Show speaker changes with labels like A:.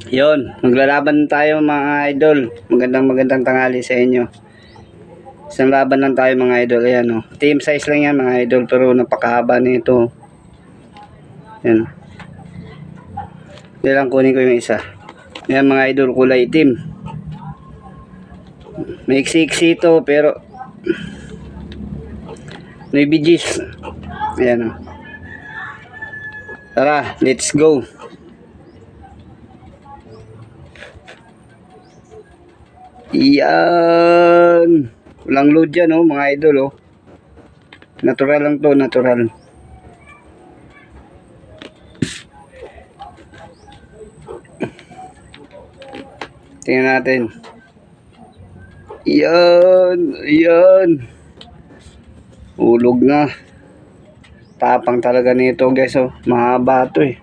A: Yon, maglalaban tayo mga idol. Magandang tanghali sa inyo. Isang laban lang tayo mga idol. Ayan o. Team size lang yan mga idol. Pero napakahaba nito. Ayan. Hindi lang kunin ko yung isa. Ayan mga idol, kulay itim. May iksi-iksi ito pero may bigis. Ayan o. Tara, let's go. Yan. Walang load yan oh, mga idol oh. Natural lang to, natural. Tingnan natin. Yan, yan. Ulog na. Tapang talaga nito guys oh. Mahaba to eh.